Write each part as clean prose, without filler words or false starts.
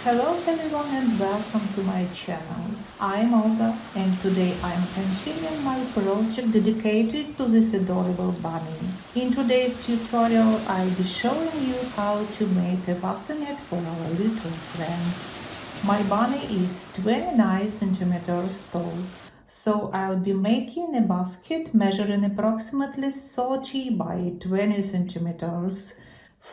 Hello everyone and welcome to my channel. I'm Olga and today I'm continuing my project dedicated to this adorable bunny. In today's tutorial I'll be showing you how to make a bassinet for our little friend. My bunny is 29 centimeters tall, so I'll be making a basket measuring approximately 30 by 20 centimeters.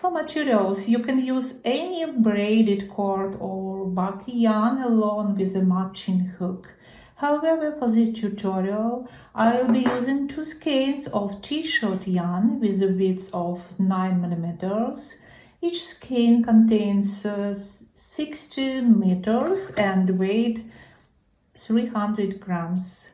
For materials, you can use any braided cord or buck yarn along with a matching hook. However, for this tutorial, I'll be using two skeins of t-shirt yarn with a width of 9 millimeters. Each skein contains 60 meters and weight 300 grams.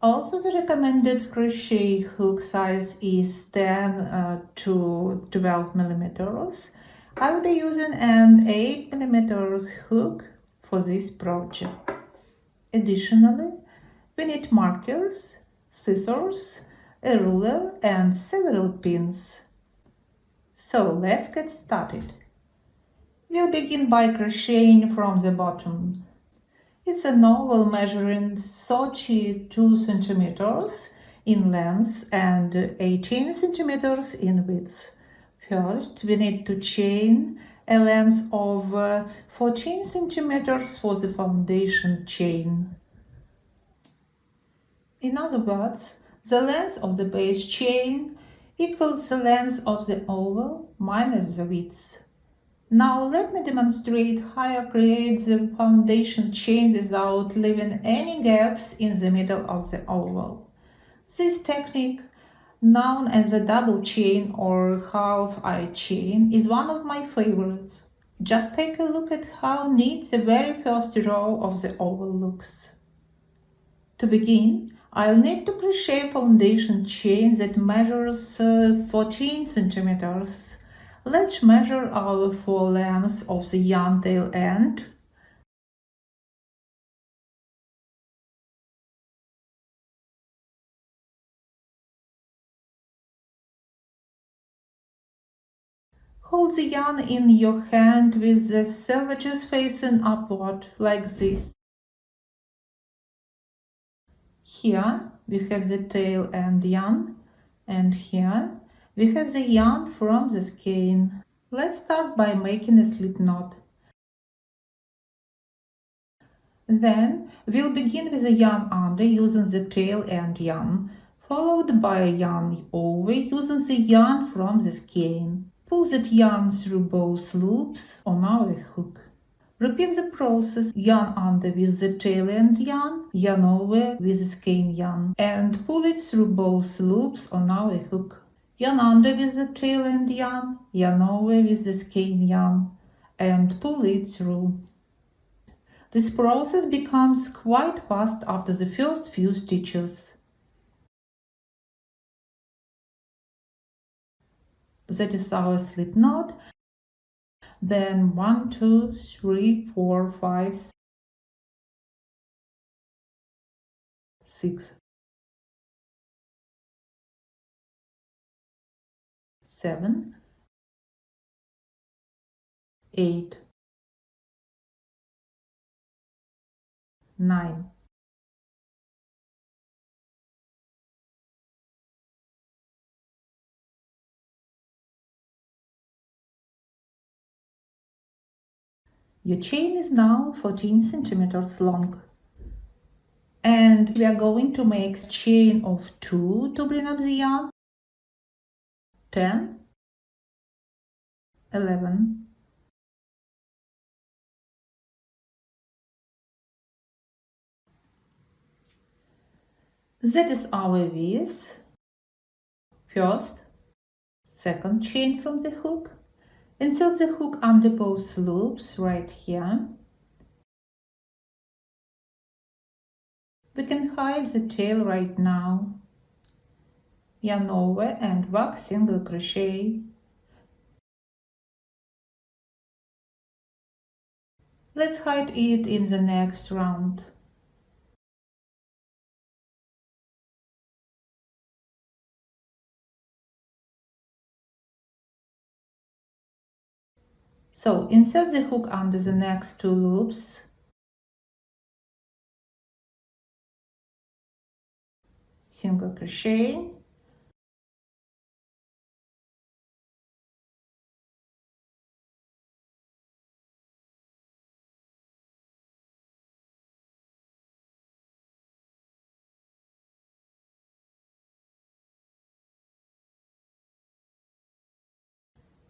Also, the recommended crochet hook size is 10 to 12 millimeters. I will be using an 8 millimeters hook for this project. Additionally, we need markers, scissors, a ruler and several pins. So let's get started. We'll begin by crocheting from the bottom. It's a novel measuring 32 centimeters in length and 18 centimeters in width. First, we need to chain a length of 14 centimeters for the foundation chain. In other words, the length of the base chain equals the length of the oval minus the width. Now let me demonstrate how I create the foundation chain without leaving any gaps in the middle of the oval. This technique, known as the double chain or half-eye chain, is one of my favorites. Just take a look at how neat the very first row of the oval looks. To begin, I'll need to crochet a foundation chain that measures 14 centimeters. Let's measure our full length of the yarn tail end. Hold the yarn in your hand with the selvages facing upward, like this. Here we have the tail end yarn, and here we have the yarn from the skein. Let's start by making a slip knot. Then we'll begin with a yarn under using the tail end yarn, followed by a yarn over using the yarn from the skein. Pull that yarn through both loops on our hook. Repeat the process: yarn under with the tail end yarn over with the skein yarn, and pull it through both loops on our hook. Yarn under with the tail end yarn over with the skein yarn, and pull it through. This process becomes quite fast after the first few stitches. That is our slip knot. Then 1, 2, 3, 4, 5, 6, 7, 8, 9. Your chain is now 14 centimeters long. And we are going to make a chain of 2 to bring up the yarn. 10, 11, 12. That is our width. First, second chain from the hook. Insert the hook under both loops right here. We can hide the tail right now. Yarn over and work single crochet. Let's hide it in the next round. So insert the hook under the next 2 loops, single crochet,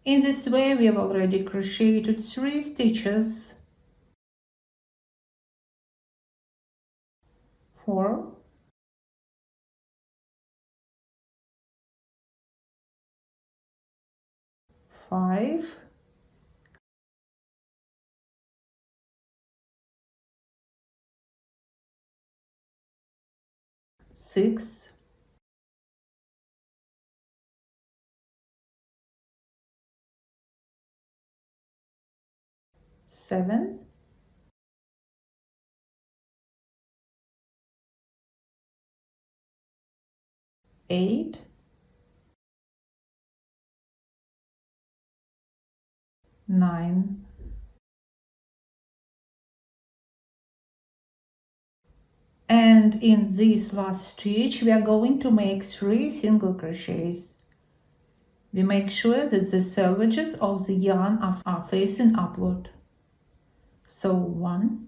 in this way we have already crocheted 3 stitches, 4, 5, 6, 7, 8, 9, and in this last stitch we are going to make 3 single crochets. We make sure that the selvages of the yarn are facing upward. So 1,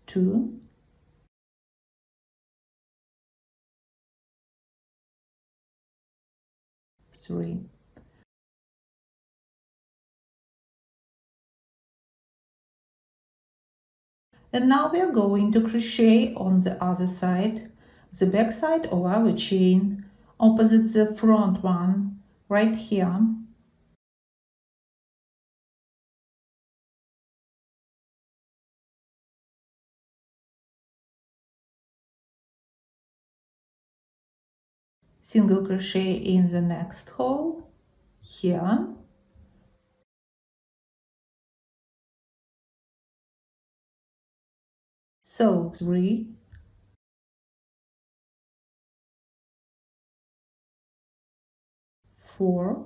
2, 3. And now we are going to crochet on the other side, the back side of our chain, opposite the front one, right here. Single crochet in the next hole, here. So 3, 4,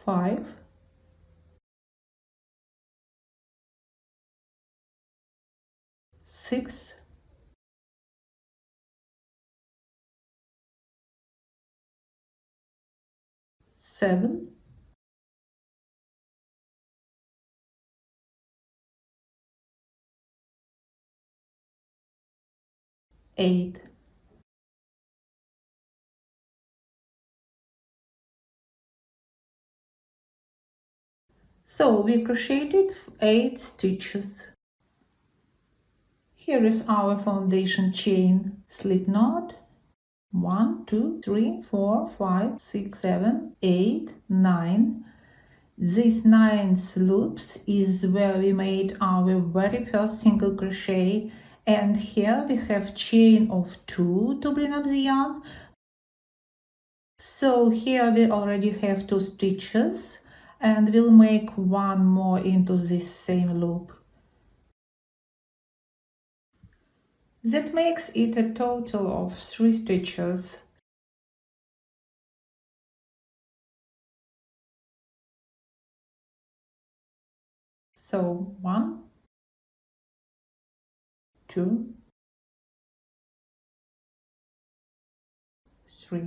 5, 6, 7, 8. So we crocheted 8 stitches. Here is our foundation chain slip knot. 1, 2, 3, 4, 5, 6, 7, 8, 9. This 9th loops is where we made our very first single crochet, and here we have chain of 2 to bring up the yarn. So here we already have 2 stitches, and we'll make one more into this same loop. That makes it a total of 3 stitches. So 1, 2, 3.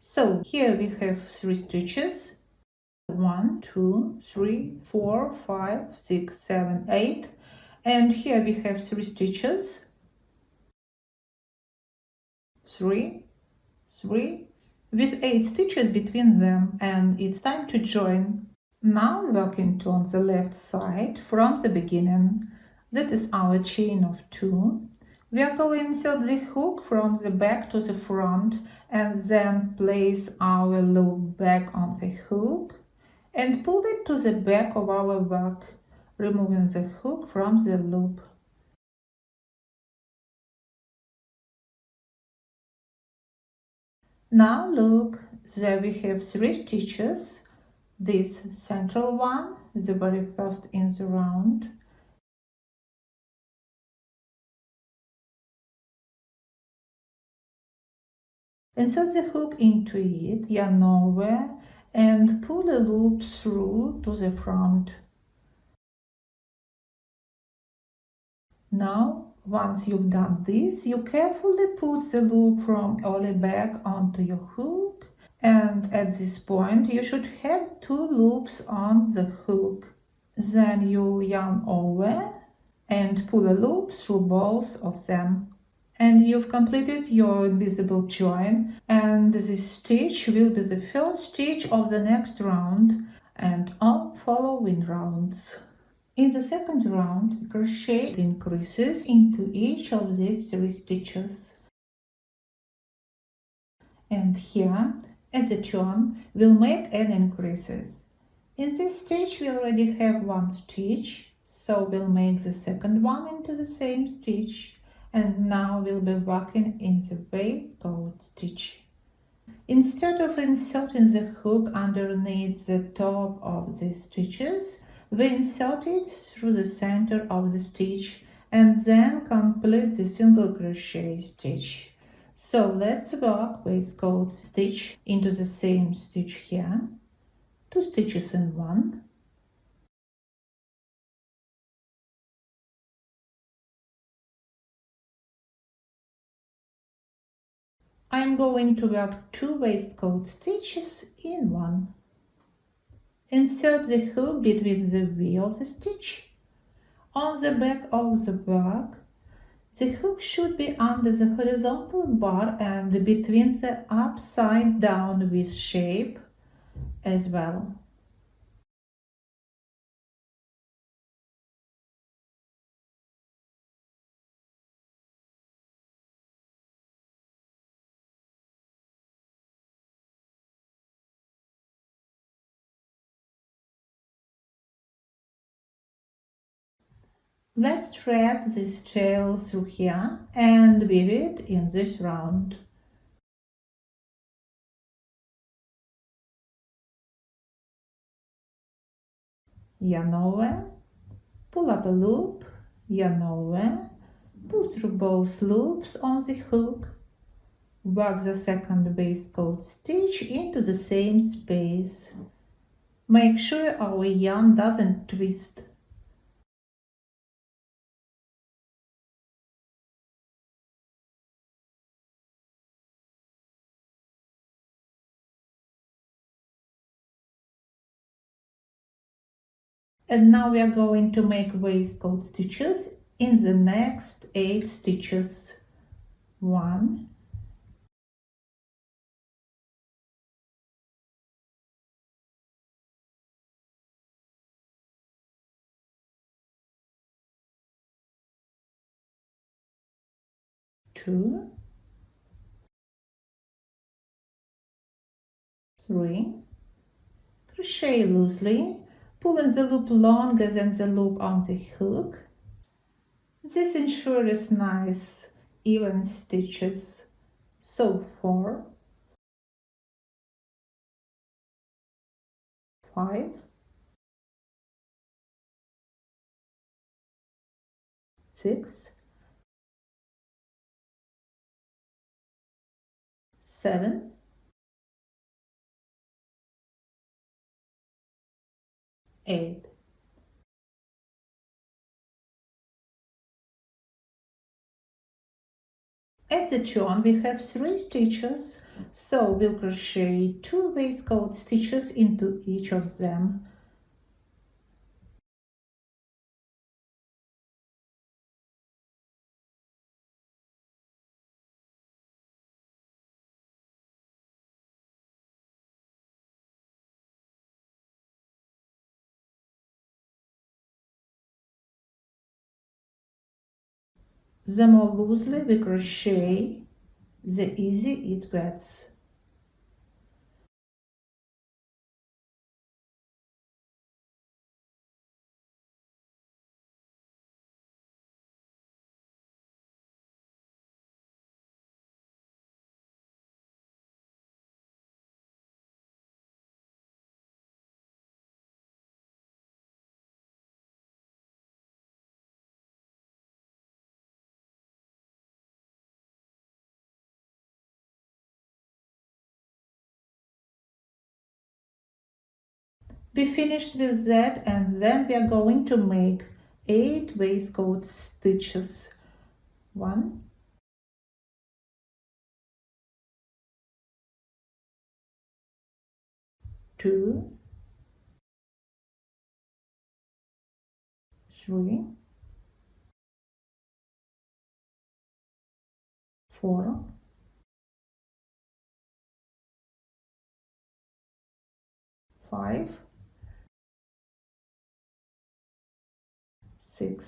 So here we have 3 stitches. 1, 2, 3, 4, 5, 6, 7, 8. And here we have 3 stitches. 3, 3, with 8 stitches between them, and it's time to join. Now working on the left side from the beginning. That is our chain of 2. We are going to insert the hook from the back to the front and then place our loop back on the hook and pull it to the back of our work, removing the hook from the loop. Now look, there we have 3 stitches, this central one the very first in the round. Insert the hook into it, yarn over, and pull a loop through to the front. Now, once you've done this, you carefully put the loop from early back onto your hook, and at this point you should have 2 loops on the hook. Then you'll yarn over and pull a loop through both of them. And you've completed your invisible join, and this stitch will be the first stitch of the next round and all following rounds. In the second round, crochet increases into each of these 3 stitches. And here, at the turn, we'll make an increases. In this stitch we already have 1 stitch, so we'll make the second one into the same stitch, and now we'll be working in the waistcoat stitch. Instead of inserting the hook underneath the top of the stitches, we insert it through the center of the stitch and then complete the single crochet stitch. So let's work waistcoat stitch into the same stitch here, 2 stitches in one. I'm going to work 2 waistcoat stitches in one. Insert the hook between the V of the stitch. On the back of the work, the hook should be under the horizontal bar and between the upside down V shape as well. Let's thread this tail through here and weave it in this round. Yarn over, pull up a loop, yarn over, pull through both loops on the hook, work the second waistcoat stitch into the same space. Make sure our yarn doesn't twist. And now we are going to make waistcoat stitches in the next 8 stitches. 1, 2, 3, crochet loosely, pulling the loop longer than the loop on the hook. This ensures nice even stitches. So 4, 5, 6, 7, 8. At the turn we have 3 stitches, so we'll crochet 2 waistcoat stitches into each of them. The more loosely we crochet, the easier it gets. We finished with that, and then we are going to make 8 waistcoat stitches. 1, 2, 3, 4, 5, 6,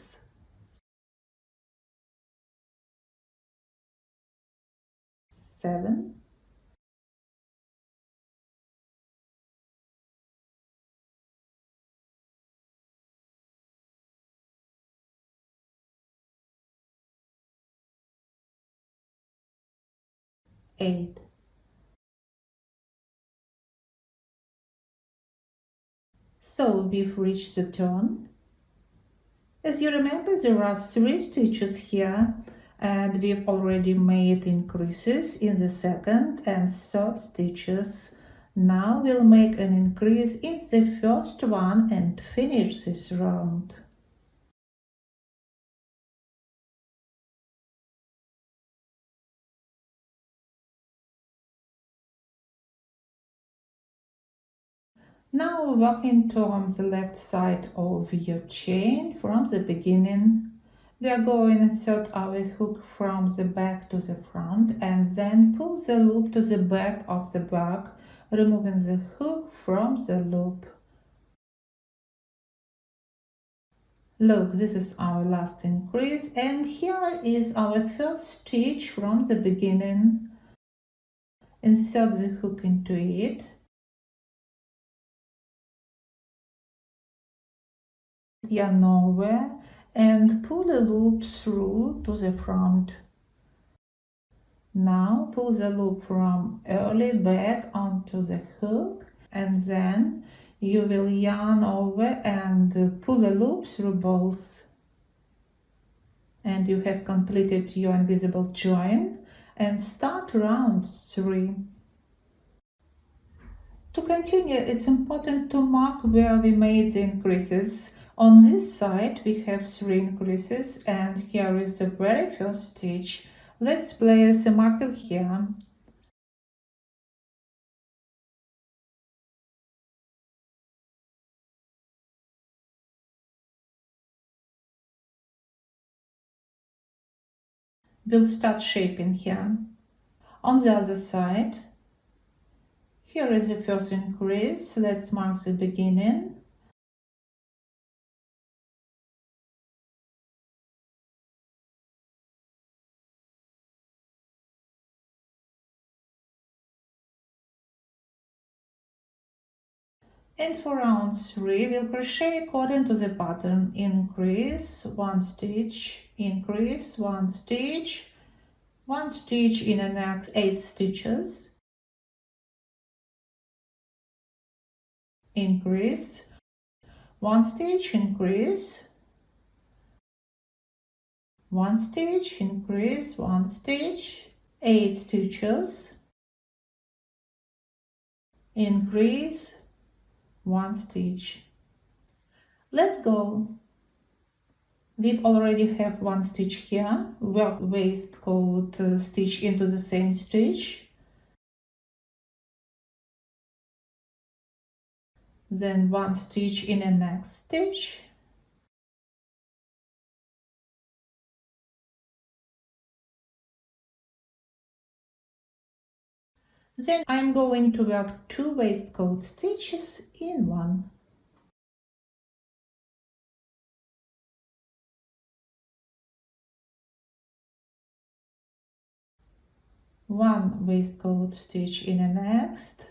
7, 8. So we've reached the turn. As you remember, there are 3 stitches here, and we've already made increases in the second and third stitches. Now we'll make an increase in the first one and finish this round. Now working towards the left side of your chain from the beginning, we are going to insert our hook from the back to the front and then pull the loop to the back of the bag, removing the hook from the loop. Look, this is our last increase, and here is our first stitch from the beginning. Insert the hook into it. Yarn over and pull a loop through to the front. Now pull the loop from early back onto the hook, and then you will yarn over and pull a loop through both. And you have completed your invisible join and start round 3. To continue, it's important to mark where we made the increases. On this side we have 3 increases, and here is the very first stitch. Let's place a marker here. We'll start shaping here. On the other side, here is the first increase. Let's mark the beginning. And for round 3, we'll crochet according to the pattern. Increase 1 stitch, increase 1 stitch, 1 stitch in the next 8 stitches, increase, 1 stitch, increase, 1 stitch, increase, 1 stitch, 8 stitches, increase, 1 stitch. Let's go. We already have 1 stitch here, work waistcoat stitch into the same stitch, then 1 stitch in the next stitch, then I'm going to work 2 waistcoat stitches in 1. 1 waistcoat stitch in the next,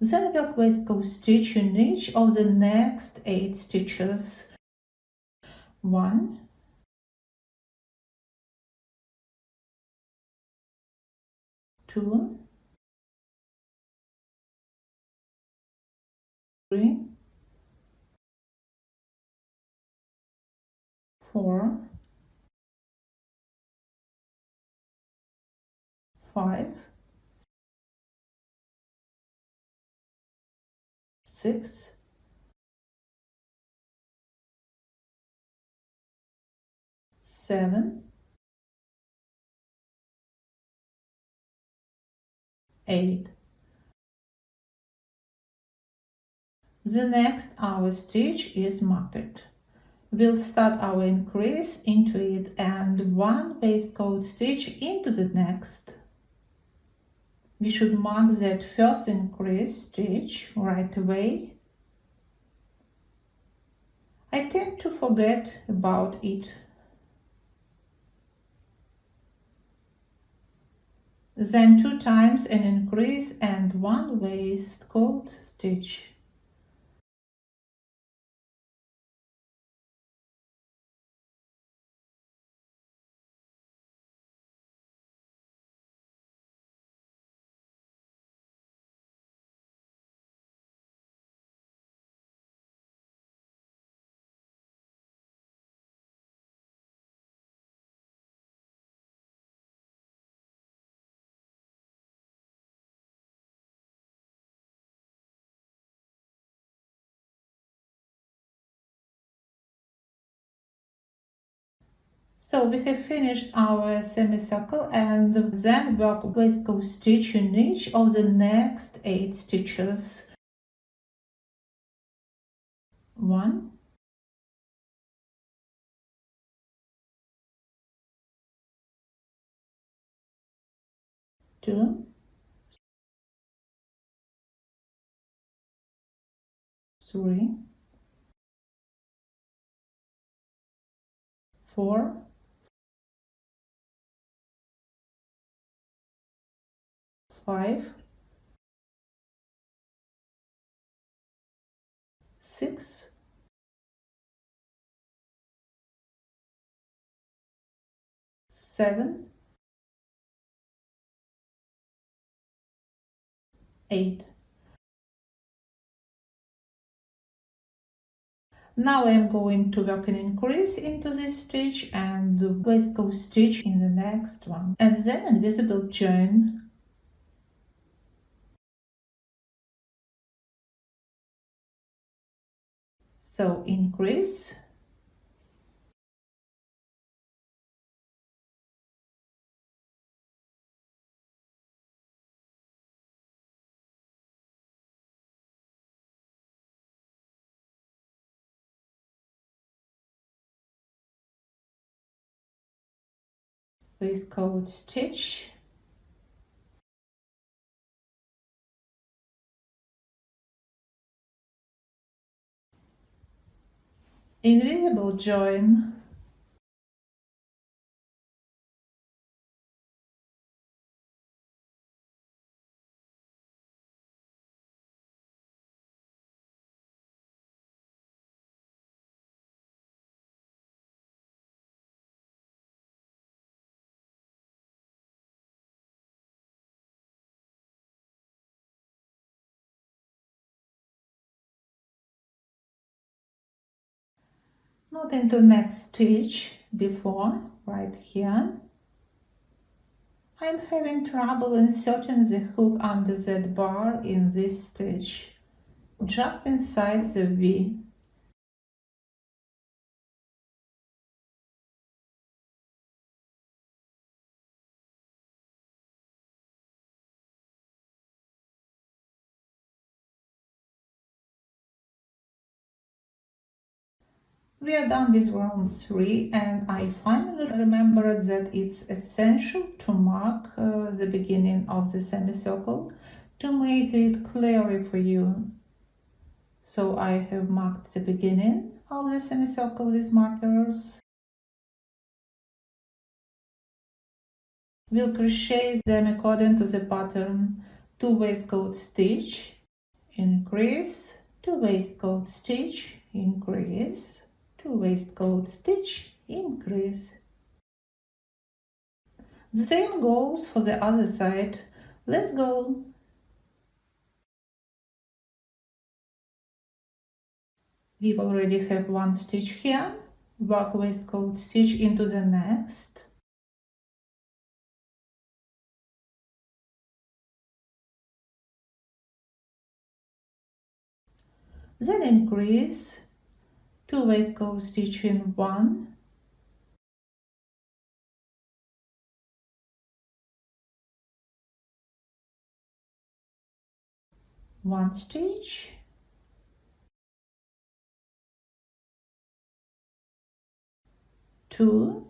then work waistcoat stitch in each of the next 8 stitches. 1, 2, 3, 4, 5, 6, 7, 8. The next our stitch is marked. We'll start our increase into it and one waistcoat stitch into the next. We should mark that first increase stitch right away. I tend to forget about it. Then 2 times an increase and one waistcoat stitch. So we have finished our semicircle and then work waistcoat stitch in each of the next 8 stitches. 1, 2, 3, 4, 5, 6, 7, 8. Now I'm going to work an increase into this stitch and the waistcoat stitch in the next one, and then invisible join. So increase, waistcoat stitch, invisible join, not into next stitch before, right here. I'm having trouble inserting the hook under that bar in this stitch, just inside the V. We are done with round 3 and I finally remembered that it's essential to mark the beginning of the semicircle to make it clearer for you. So I have marked the beginning of the semicircle with markers. We'll crochet them according to the pattern: 2 waistcoat stitch, increase, 2 waistcoat stitch, increase, 2 waistcoat stitch, increase. The same goes for the other side. Let's go. We already have 1 stitch here. Work waistcoat stitch into the next. Then increase 2 waistcoat stitch in 1, 1 stitch, 2,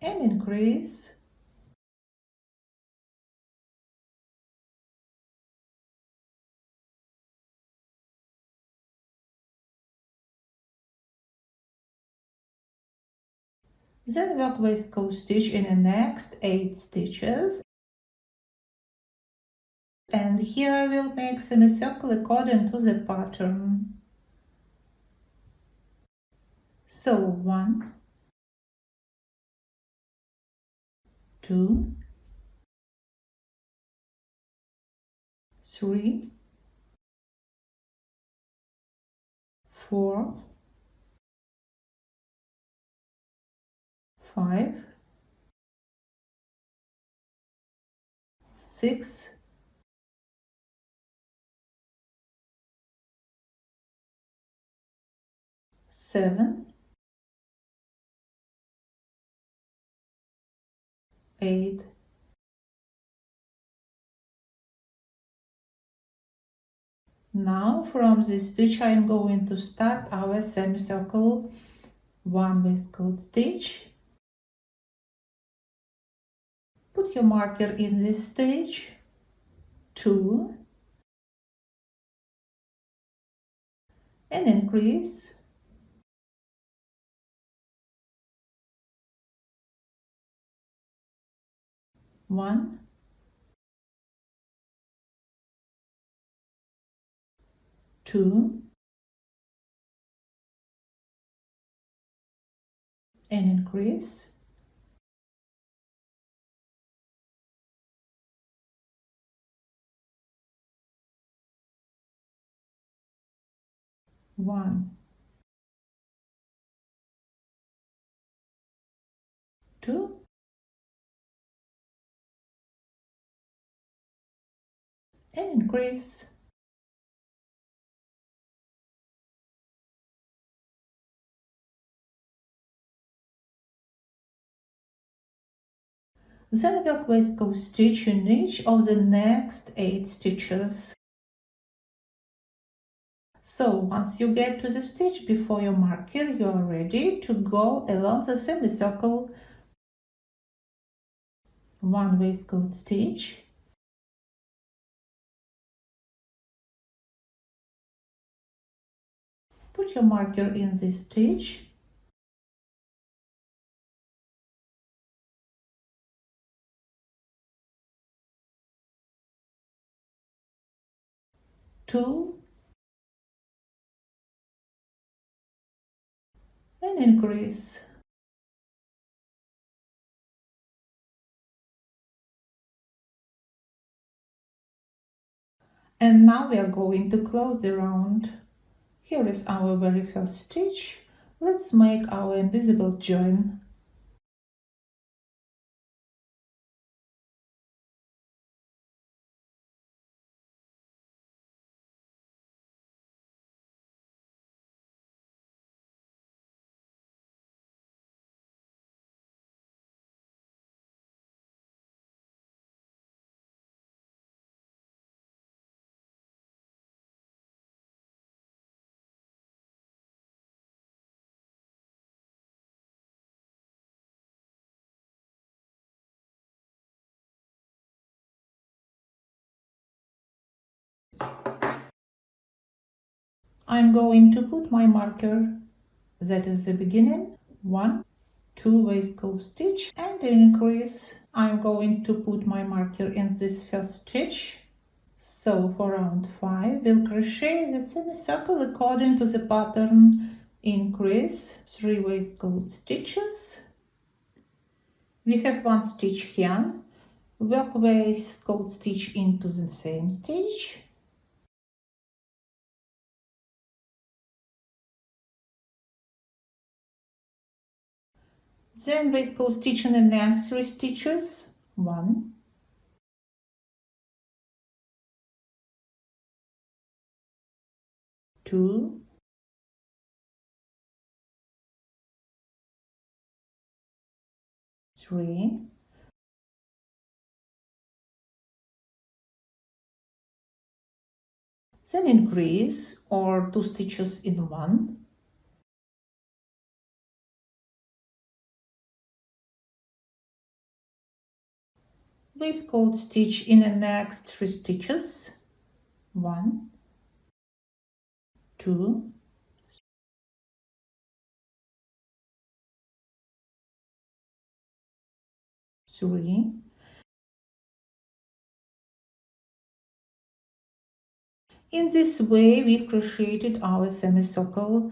and increase. Then work waistcoat stitch in the next 8 stitches, and here I will make semicircle according to the pattern. So 1, 2, 3, 4, 5, 6, 7, 8, 9. From this stitch I am going to start our semicircle 1 waistcoat stitch. Put your marker in this stitch, 2, and increase. 1, 2, and increase. 1, 2, and increase. Then work waistcoat stitch in each of the next 8 stitches. So once you get to the stitch before your marker, you are ready to go along the semicircle 1 waistcoat stitch, put your marker in this stitch, two, and increase. And now we are going to close the round. Here is our very first stitch. Let's make our invisible join. I'm going to put my marker, that is the beginning, 1, 2 waistcoat stitch, and increase. I'm going to put my marker in this first stitch. So for round 5 we'll crochet the semicircle according to the pattern. Increase 3 waistcoat stitches. We have 1 stitch here. Work waistcoat stitch into the same stitch. Then waistcoat stitch in the next 3 stitches. 1, 2, 3, then increase or 2 stitches in one, waistcoat stitch in the next 3 stitches, 1, 2, 3. In this way we crocheted our semicircle.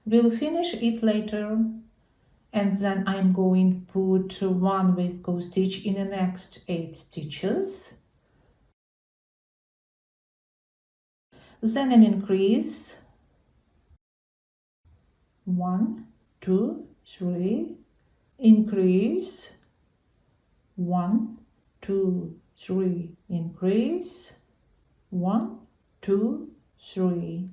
We'll finish it later, and then I'm going to put 1 waistcoat stitch in the next 8 stitches, then an increase, 1, 2, 3, increase, 1, 2, 3, increase, 1, 2, 3,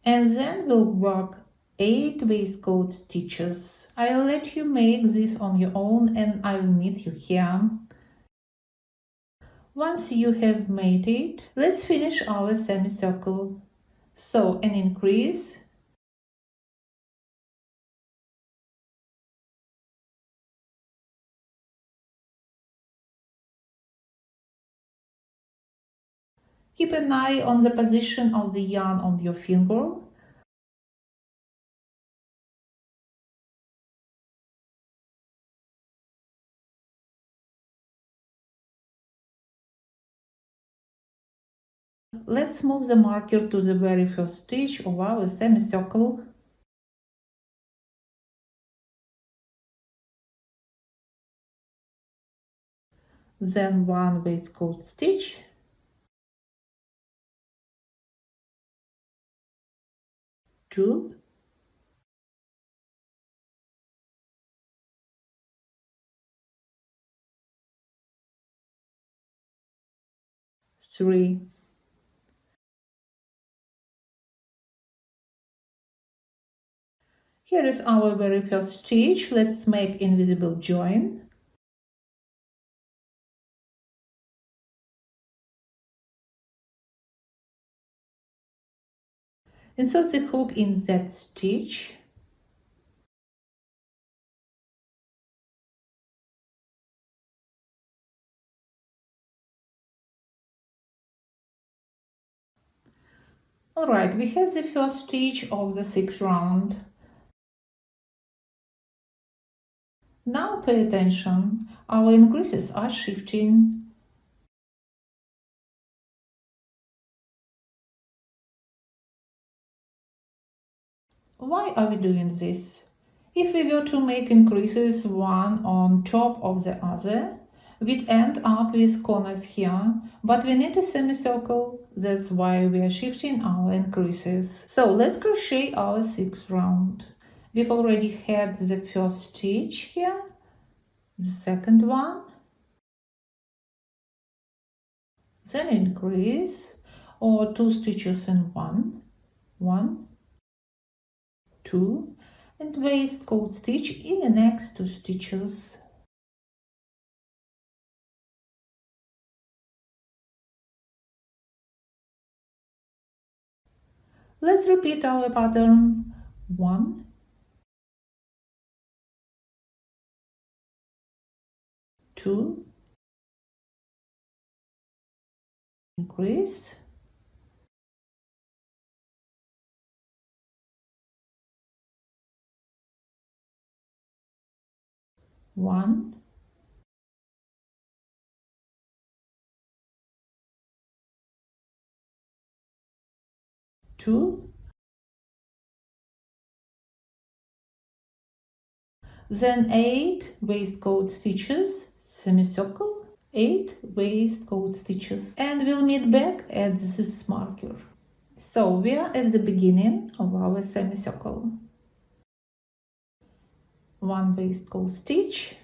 and then we'll work 8 waistcoat stitches. I'll let you make this on your own and I'll meet you here. Once you have made it, let's finish our semicircle. So an increase, keep an eye on the position of the yarn on your finger. Let's move the marker to the very first stitch of our semicircle. Then 1 waistcoat stitch, 2, 3. Here is our very first stitch. Let's make invisible join. Insert the hook in that stitch. Alright, we have the first stitch of the 6th round. Now pay attention, our increases are shifting. Why are we doing this? If we were to make increases one on top of the other, we'd end up with corners here, but we need a semicircle, that's why we are shifting our increases. So let's crochet our 6th round. We've already had the first stitch here, the second one, then increase, or 2 stitches in one, 1, 2, and waistcoat stitch in the next 2 stitches. Let's repeat our pattern. 1, 2, increase, 1, 2, then 8 waistcoat stitches, semicircle, 8 waistcoat stitches, and we'll meet back at this marker. So we are at the beginning of our semicircle. 1 waistcoat stitch,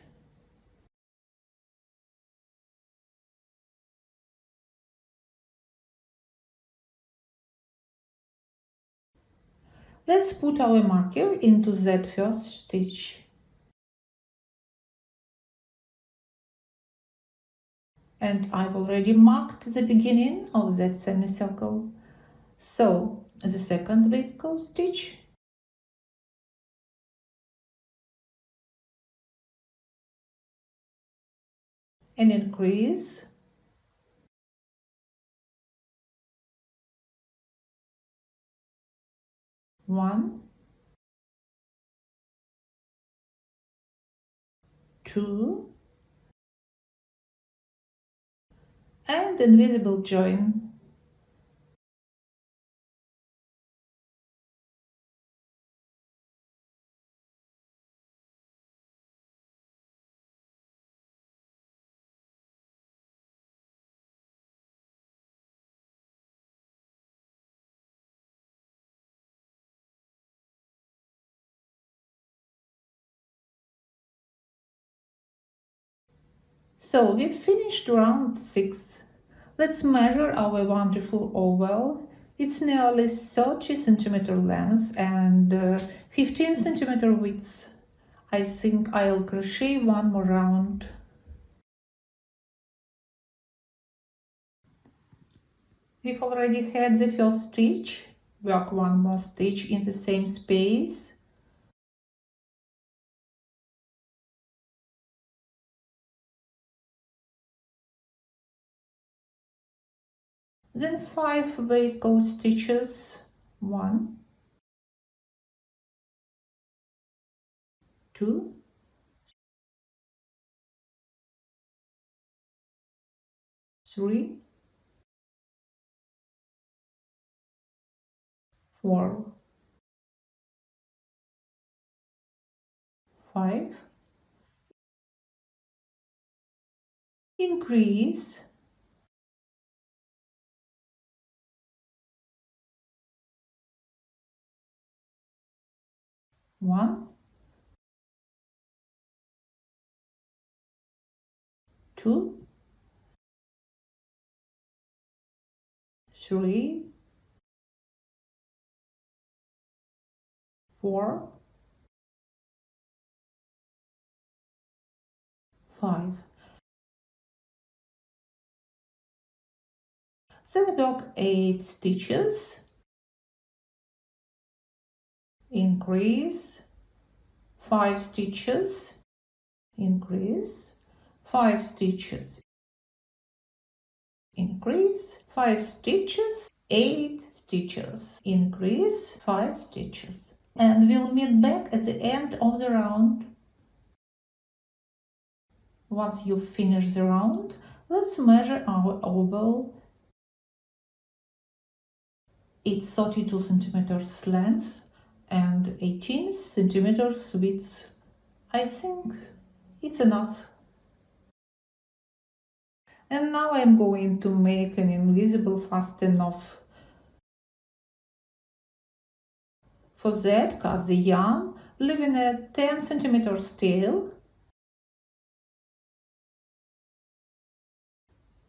Let's put our marker into that first stitch. And I've already marked the beginning of that semicircle. So the second waistcoat stitch, and increase, one, two, and invisible join. So we've finished round 6. Let's measure our wonderful oval. It's nearly 30 centimeter length and 15 centimeter width. I think I'll crochet one more round. We've already had the first stitch. Work one more stitch in the same space. Then 5 waistcoat stitches. 1, 2, 3, 4, 5. Increase. 1, 2, 3, 4, 5. Then work 8 stitches. Increase. 5 stitches. Increase. 5 stitches. Increase. 5 stitches. 8 stitches. Increase. 5 stitches. And we'll meet back at the end of the round. Once you finish the round, let's measure our oval. It's 32 centimeters length and 18 centimeters width. I think it's enough. And now I'm going to make an invisible fasten off. For that, cut the yarn, leaving a 10 centimeters tail.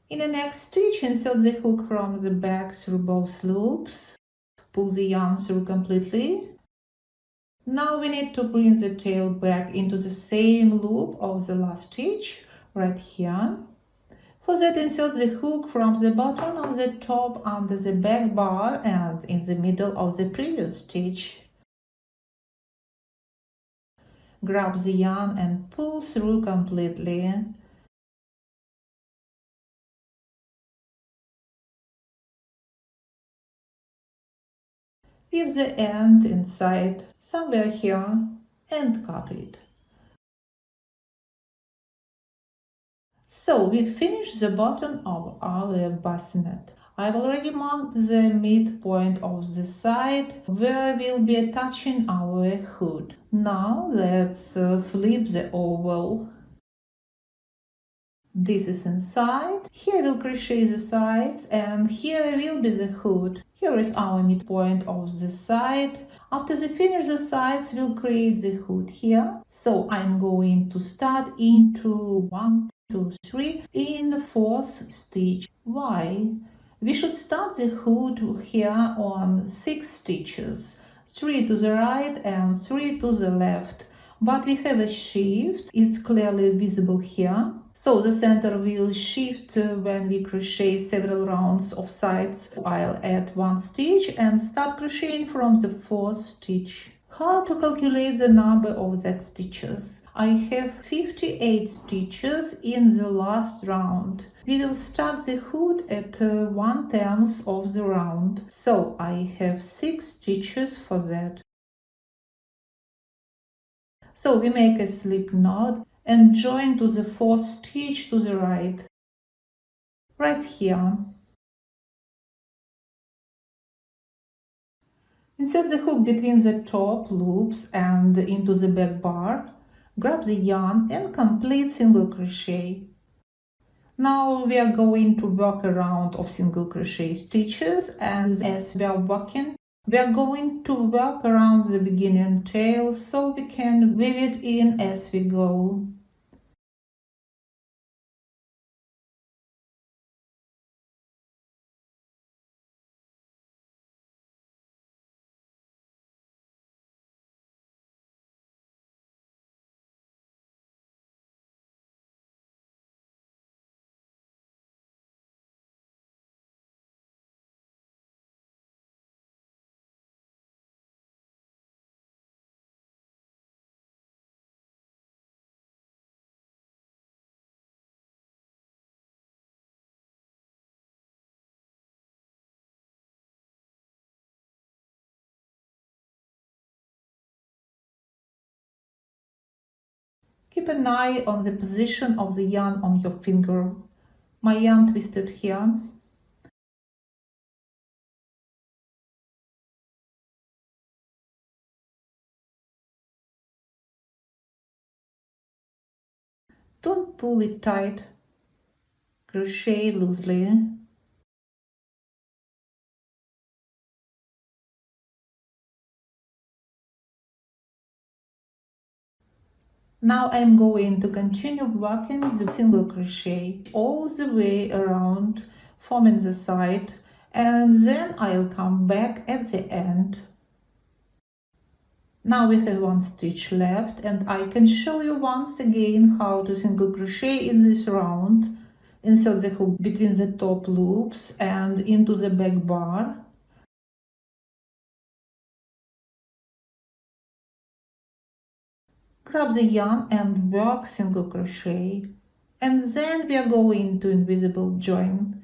In the next stitch, insert the hook from the back through both loops. Pull the yarn through completely. Now we need to bring the tail back into the same loop of the last stitch, right here. For that, insert the hook from the bottom of the top under the back bar and in the middle of the previous stitch. Grab the yarn and pull through completely. Leave the end inside somewhere here and cut it. So we finished the bottom of our bassinet. I've already marked the midpoint of the side where we'll be attaching our hood. Now let's flip the oval. This is inside. Here we'll crochet the sides and here will be the hood. Here is our midpoint of the side. After we finish the sides, we'll create the hood here. So I'm going to start into 1, 2, 3 in the 4th stitch. Why? We should start the hood here on 6 stitches. 3 to the right and 3 to the left. But we have a shift, it's clearly visible here. So the center will shift when we crochet several rounds of sides. I'll add one stitch and start crocheting from the fourth stitch. How to calculate the number of Z stitches? I have 58 stitches in the last round. We will start the hood at 1/10 of the round, so I have 6 stitches for that. So we make a slip knot and join to the fourth stitch to the right here. Insert the hook between the top loops and into the back bar. Grab the yarn and complete single crochet. Now we are going to work a round of single crochet stitches, and as we are working, we are going to work around the beginning tail so we can weave it in as we go. Keep an eye on the position of the yarn on your finger. My yarn twisted here. Don't pull it tight. Crochet loosely. Now I'm going to continue working the single crochet all the way around, forming the side, and then I'll come back at the end. Now we have one stitch left, and I can show you once again how to single crochet in this round. Insert the hook between the top loops and into the back bar. Grab the yarn and work single crochet, and then we are going to invisible join.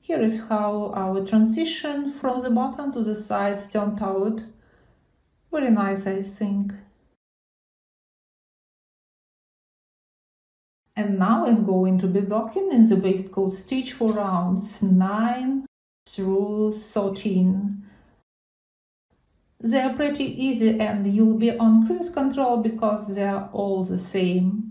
Here is how our transition from the bottom to the sides turned out. Very nice, I think. And now I'm going to be working in the waistcoat stitch for rounds 9 through 13. They are pretty easy and you'll be on cruise control because they are all the same.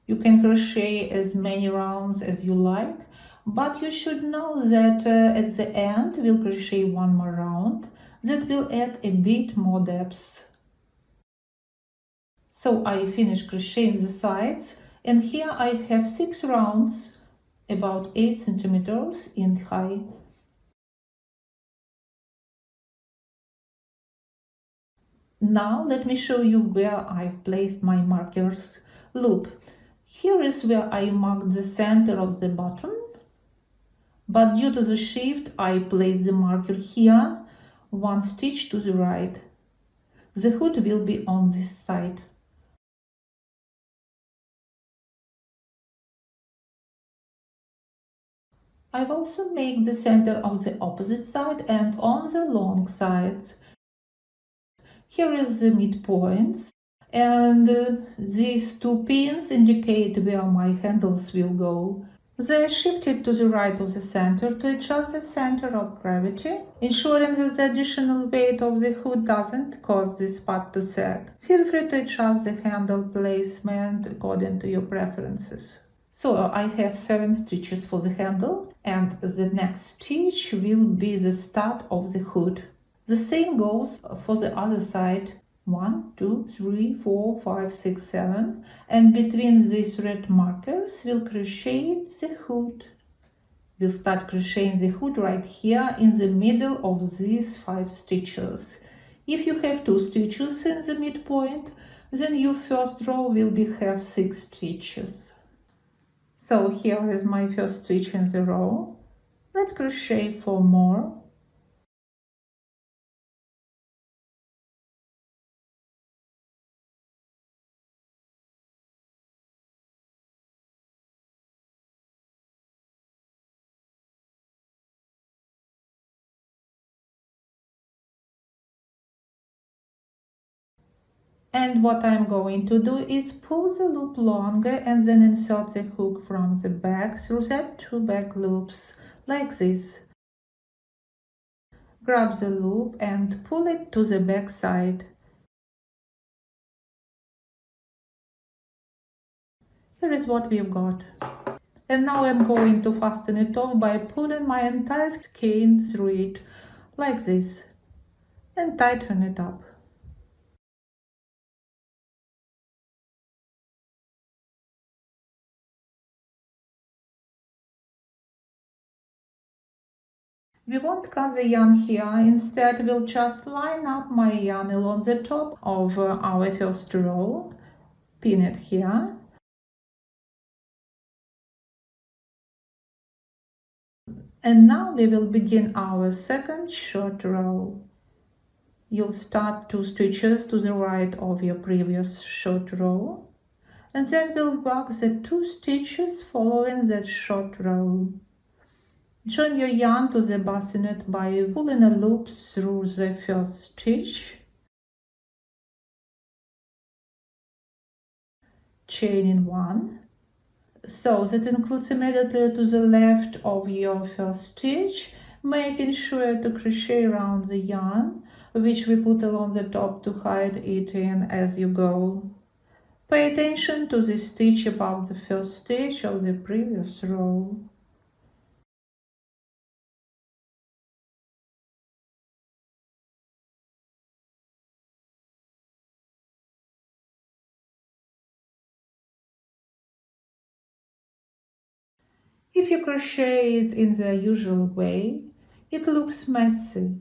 You can crochet as many rounds as you like, but you should know that at the end we'll crochet one more round that will add a bit more depth. So I finished crocheting the sides, and here I have 6 rounds, about 8 centimeters in high. Now let me show you where I've placed my markers. Look, here is where I marked the center of the button, but due to the shift I placed the marker here, one stitch to the right. The hood will be on this side. I will also make the center of the opposite side and on the long sides. Here is the midpoint, and these two pins indicate where my handles will go. They are shifted to the right of the center to adjust the center of gravity, ensuring that the additional weight of the hood doesn't cause this part to sag. Feel free to adjust the handle placement according to your preferences. So I have 7 stitches for the handle, and the next stitch will be the start of the hood. The same goes for the other side. 1, 2, 3, 4, 5, 6, 7, and between these red markers we'll crochet the hood. We'll start crocheting the hood right here in the middle of these 5 stitches. If you have 2 stitches in the midpoint, then your first row will have 6 stitches. So here is my first stitch in the row. Let's crochet 4 more. And what I'm going to do is pull the loop longer and then insert the hook from the back through the 2 back loops, like this. Grab the loop and pull it to the back side. Here is what we've got. And now I'm going to fasten it off by pulling my entire skein through it, like this, and tighten it up. We won't cut the yarn here, instead we'll just line up my yarn along the top of our first row, pin it here, and now we will begin our second short row. You'll start 2 stitches to the right of your previous short row, and then we'll work the 2 stitches following that short row. Join your yarn to the bassinet by pulling a loop through the first stitch, chaining 1. So that includes immediately to the left of your first stitch, making sure to crochet around the yarn, which we put along the top to hide it in as you go. Pay attention to the stitch above the first stitch of the previous row. If you crochet it in the usual way, it looks messy.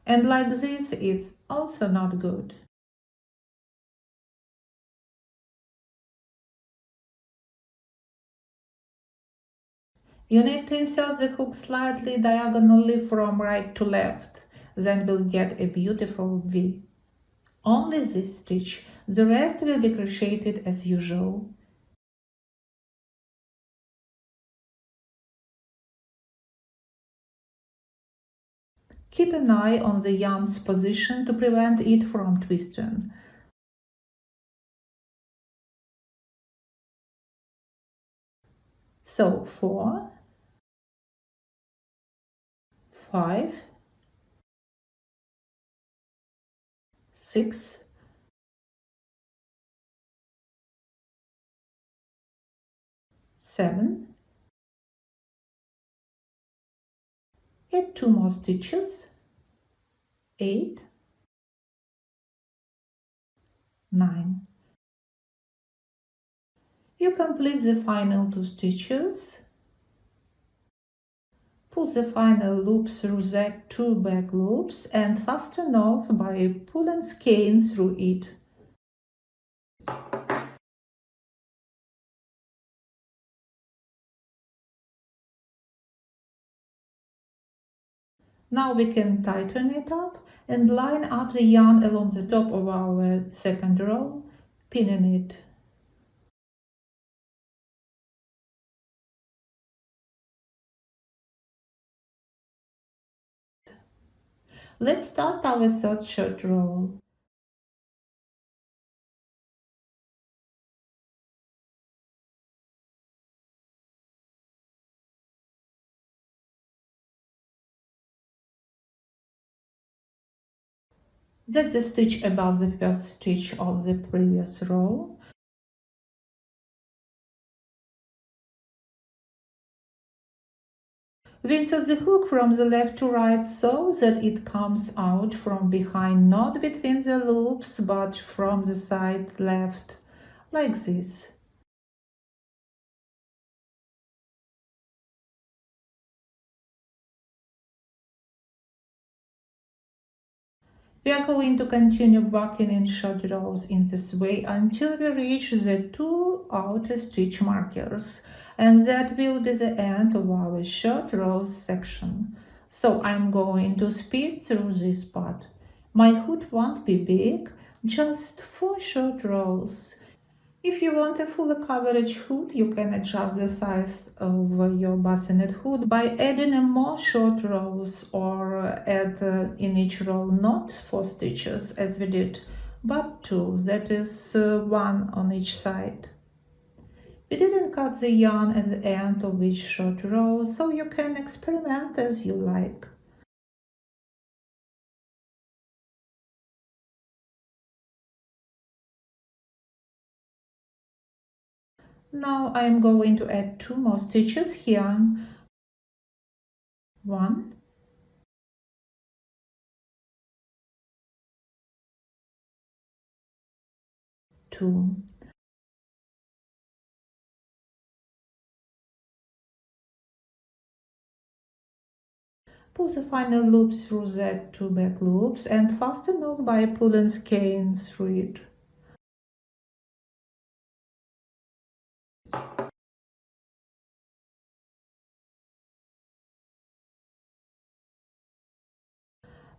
And like this, it's also not good. You need to insert the hook slightly diagonally from right to left, then we'll get a beautiful V. Only this stitch, the rest will be crocheted as usual. Keep an eye on the yarn's position to prevent it from twisting. So 4, 5, 6, 7, add 2 more stitches, 8, 9. You complete the final 2 stitches. Pull the final loop through the 2 back loops and fasten off by pulling skein through it. Now we can tighten it up and line up the yarn along the top of our second row, pinning it. Let's start our third short row. That's the stitch above the first stitch of the previous row. We insert the hook from the left to right so that it comes out from behind, not between the loops, but from the side left, like this. We are going to continue working in short rows in this way until we reach the two outer stitch markers, and that will be the end of our short rows section. So I'm going to speed through this part. My hood won't be big, just 4 short rows. If you want a full coverage hood, you can adjust the size of your bassinet hood by adding a more short rows, or add in each row not 4 stitches as we did, but 2, that is 1 on each side. We didn't cut the yarn at the end of each short row, so you can experiment as you like. Now I'm going to add 2 more stitches here. 1, 2. Pull the final loop through the 2 back loops and fasten off by pulling skein through it.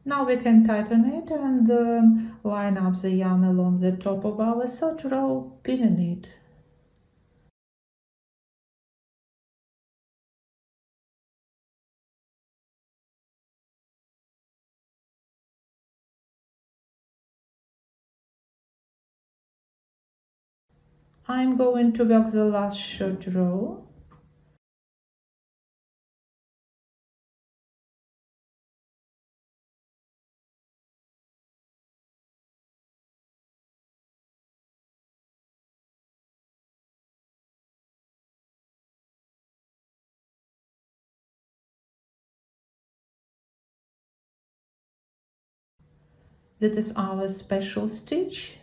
Now we can tighten it and line up the yarn along the top of our third row, pinning it. I'm going to work the last short row. That is our special stitch.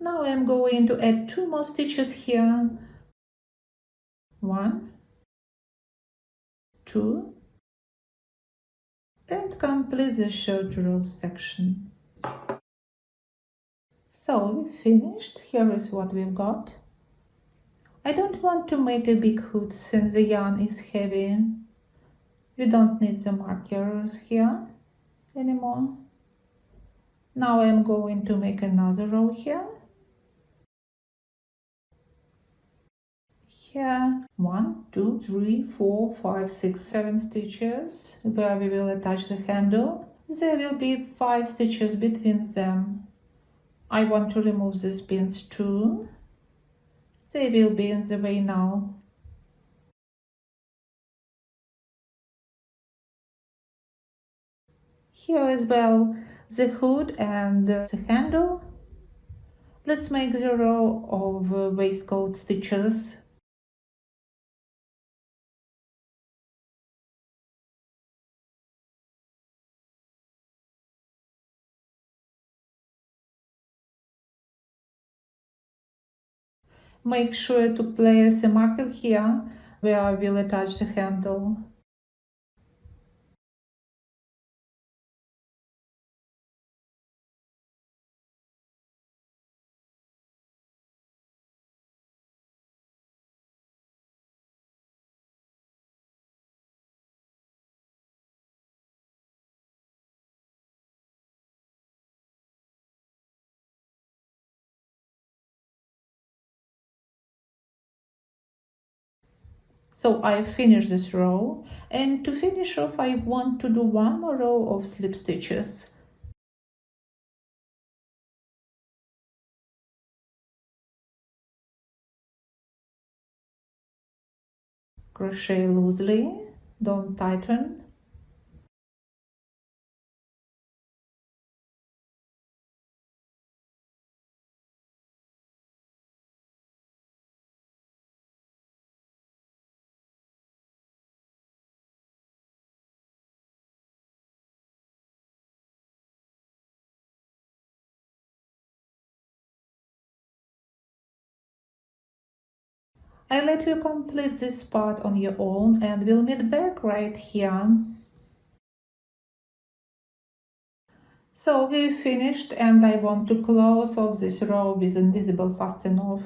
Now I'm going to add 2 more stitches here. 1, 2, and complete the short row section. So we finished. Here is what we've got. I don't want to make a big hood since the yarn is heavy. We don't need the markers here anymore. Now I'm going to make another row here. Here 1, 2, 3, 4, 5, 6, 7 stitches where we will attach the handle. There will be 5 stitches between them. I want to remove these pins too. They will be in the way now. Here as well the hood and the handle. Let's make the row of waistcoat stitches. Make sure to place a marker here where I will attach the handle. So I finished this row, and to finish off I want to do one more row of slip stitches. Crochet loosely, don't tighten. I let you complete this part on your own and we'll meet back right here. So we finished and I want to close off this row with invisible fasten off.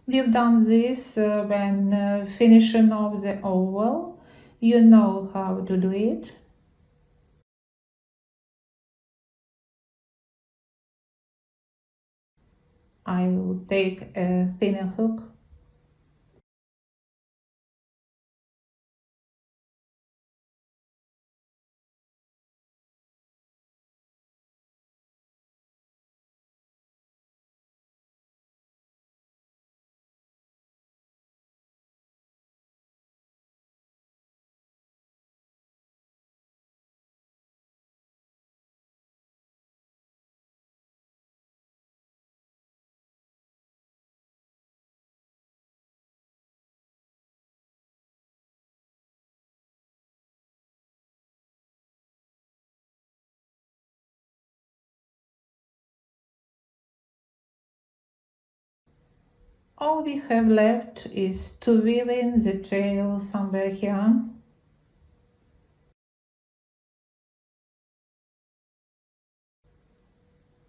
We've done this when finishing off the oval. You know how to do it. I will take a thinner hook. All we have left is to weave in the tail somewhere here.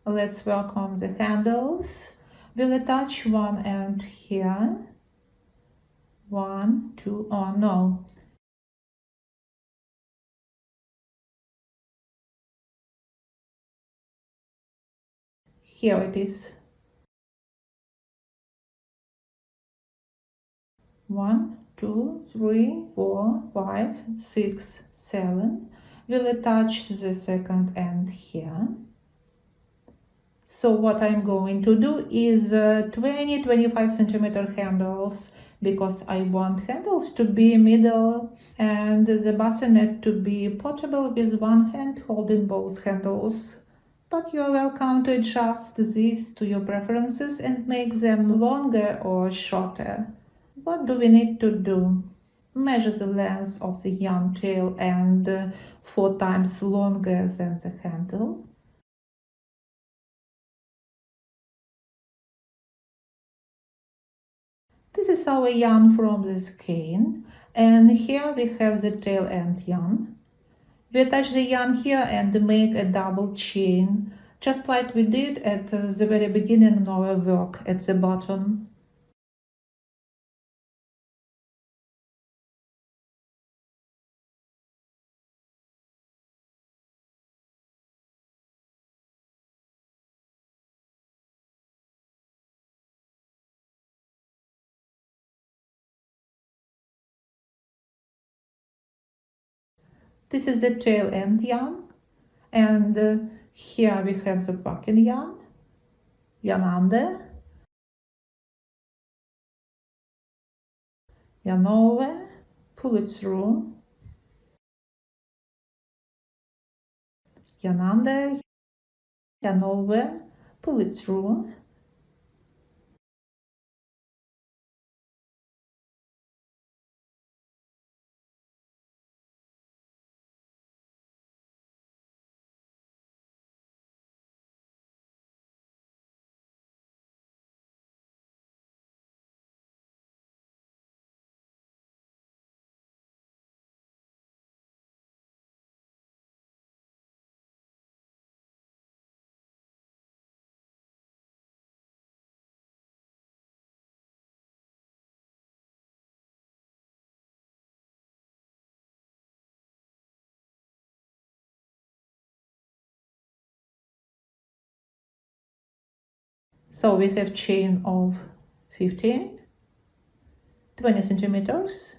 Let's work on the handles. We'll attach one end here. 1, 2, oh no. Here it is. 1, 2, 3, 4, 5, 6, 7. We'll attach the second end here. So what I'm going to do is 20-25 centimeter handles, because I want handles to be middle and the bassinet to be portable with one hand holding both handles. But you are welcome to adjust this to your preferences and make them longer or shorter. What do we need to do? Measure the length of the yarn tail and 4 times longer than the handle. This is our yarn from the skein, and here we have the tail end yarn. We attach the yarn here and make a double chain, just like we did at the very beginning of our work at the bottom. This is the tail end yarn, and here we have the backing yarn, yarn under, yarn over, pull it through, yarn under, yarn over, pull it through, so we have chain of 15, 20 centimeters,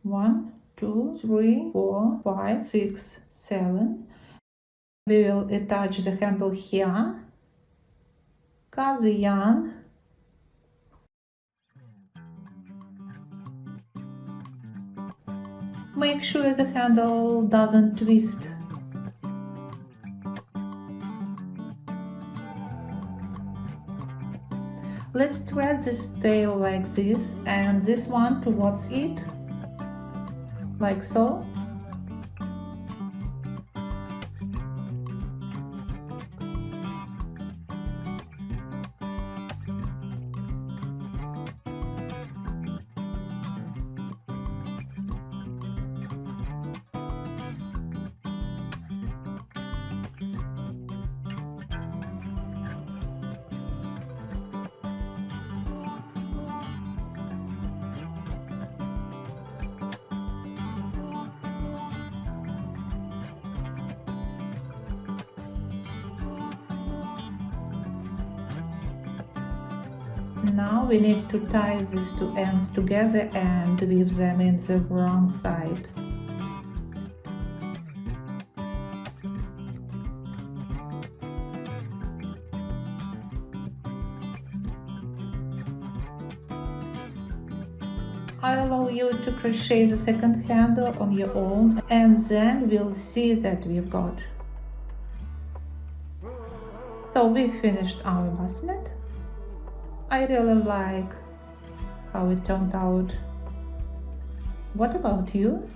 one, two, three, four, five, six, 7. We will attach the handle here, cut the yarn, make sure the handle doesn't twist. Let's thread this tail like this and this one towards it, like so. Now we need to tie these two ends together and weave them in the wrong side. I allow you to crochet the second handle on your own and then we'll see that we've got. So we finished our bassinet. I really like how it turned out. What about you?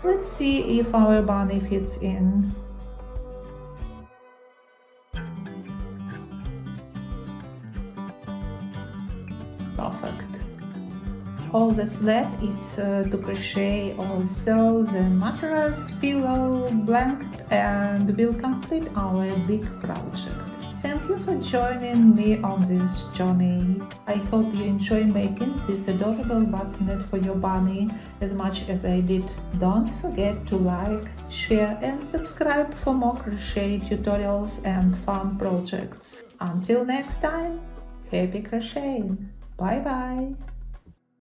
Let's see if our bunny fits in. Perfect. All that's left is to crochet also the mattress, pillow, blanket, and we'll complete our big project. Thank you for joining me on this journey. I hope you enjoy making this adorable bassinet for your bunny as much as I did. Don't forget to like, share and subscribe for more crochet tutorials and fun projects. Until next time, happy crocheting! Bye bye!